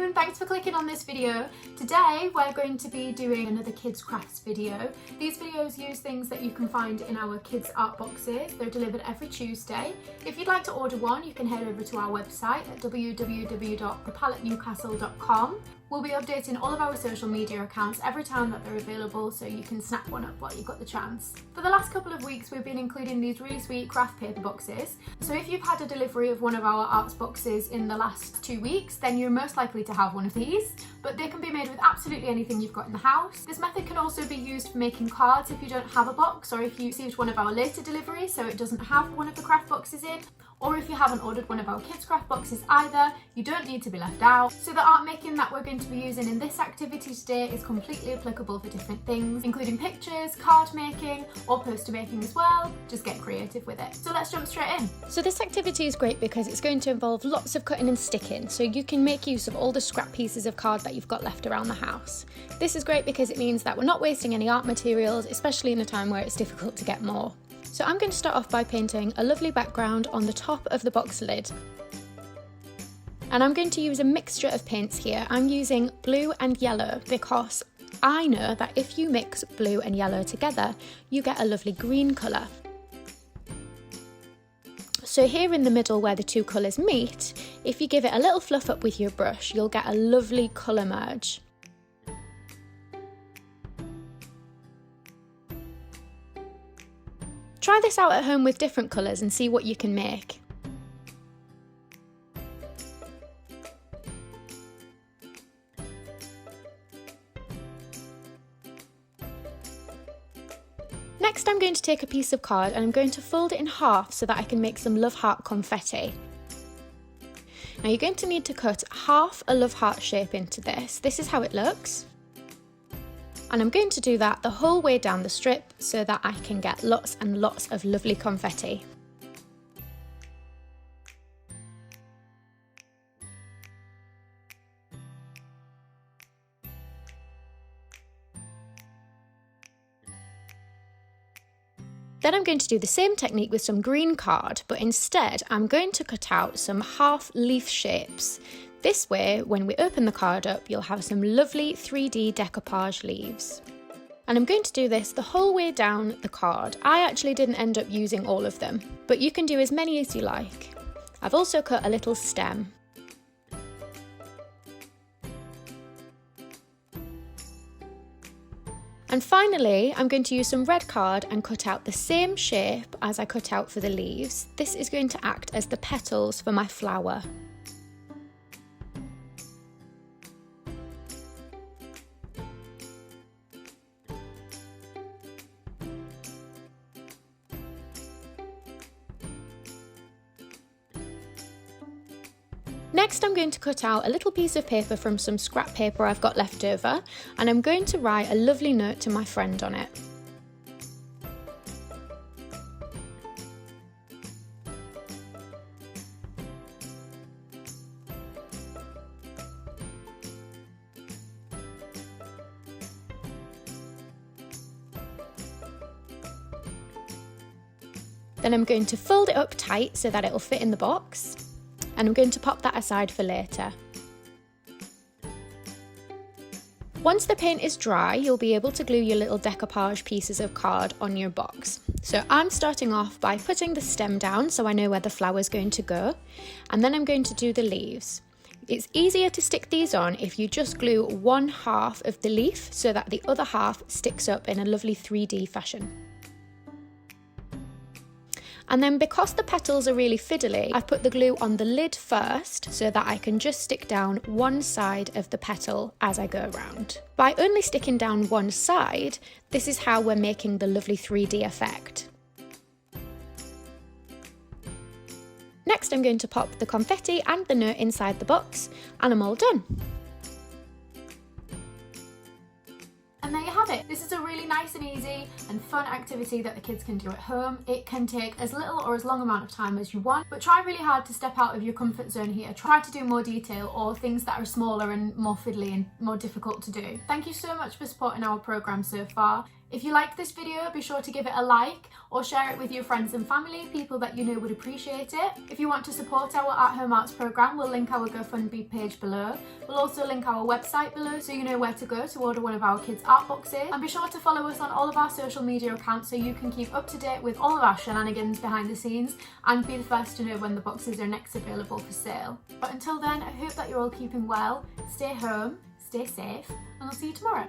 afternoon, thanks for clicking on this video. Today we're going to be doing another kids crafts video. These videos use things that you can find in our kids art boxes. They're delivered every Tuesday. If you'd like to order one, you can head over to our website at www.thepalettenewcastle.com. We'll be updating all of our social media accounts every time that they're available, so you can snap one up while you've got the chance. For the last couple of weeks we've been including these really sweet craft paper boxes, so if you've had a delivery of one of our arts boxes in the last 2 weeks, then you're most likely to have one of these, but they can be made with absolutely anything you've got in the house. This method can also be used for making cards if you don't have a box, or if you received one of our later deliveries so it doesn't have one of the craft boxes in, or if you haven't ordered one of our kids craft boxes either, you don't need to be left out. So the art making that we're going to be using in this activity today is completely applicable for different things, including pictures, card making, or poster making as well. Just get creative with it. So let's jump straight in. So this activity is great because it's going to involve lots of cutting and sticking, so you can make use of all the scrap pieces of card that you've got left around the house. This is great because it means that we're not wasting any art materials, especially in a time where it's difficult to get more. So I'm going to start off by painting a lovely background on the top of the box lid. And I'm going to use a mixture of paints here. I'm using blue and yellow because I know that if you mix blue and yellow together, you get a lovely green colour. So here in the middle where the two colours meet, if you give it a little fluff up with your brush, you'll get a lovely colour merge. Try this out at home with different colours and see what you can make. Next I'm going to take a piece of card and I'm going to fold it in half so that I can make some love heart confetti. Now you're going to need to cut half a love heart shape into this. This is how it looks. And I'm going to do that the whole way down the strip so that I can get lots and lots of lovely confetti. Then I'm going to do the same technique with some green card, but instead I'm going to cut out some half leaf shapes. This way, when we open the card up, you'll have some lovely 3D decoupage leaves. And I'm going to do this the whole way down the card. I actually didn't end up using all of them, but you can do as many as you like. I've also cut a little stem. And finally, I'm going to use some red card and cut out the same shape as I cut out for the leaves. This is going to act as the petals for my flower. Next I'm going to cut out a little piece of paper from some scrap paper I've got left over, and I'm going to write a lovely note to my friend on it. Then I'm going to fold it up tight so that it will fit in the box. And I'm going to pop that aside for later. Once the paint is dry, you'll be able to glue your little decoupage pieces of card on your box. So I'm starting off by putting the stem down so I know where the flower is going to go, and then I'm going to do the leaves. It's easier to stick these on if you just glue one half of the leaf so that the other half sticks up in a lovely 3D fashion. And then because the petals are really fiddly, I've put the glue on the lid first so that I can just stick down one side of the petal as I go around. By only sticking down one side, this is how we're making the lovely 3D effect. Next I'm going to pop the confetti and the note inside the box, and I'm all done. And there you have it. This is a really nice and easy and fun activity that the kids can do at home. It can take as little or as long amount of time as you want, but try really hard to step out of your comfort zone here. Try to do more detail or things that are smaller and more fiddly and more difficult to do. Thank you so much for supporting our programme so far. If you liked this video, be sure to give it a like or share it with your friends and family, people that you know would appreciate it. If you want to support our At Home Arts programme, we'll link our GoFundMe page below. We'll also link our website below so you know where to go to order one of our kids' art boxes. And be sure to follow us on all of our social media accounts so you can keep up to date with all of our shenanigans behind the scenes and be the first to know when the boxes are next available for sale. But until then, I hope that you're all keeping well, stay home, stay safe, and I'll see you tomorrow.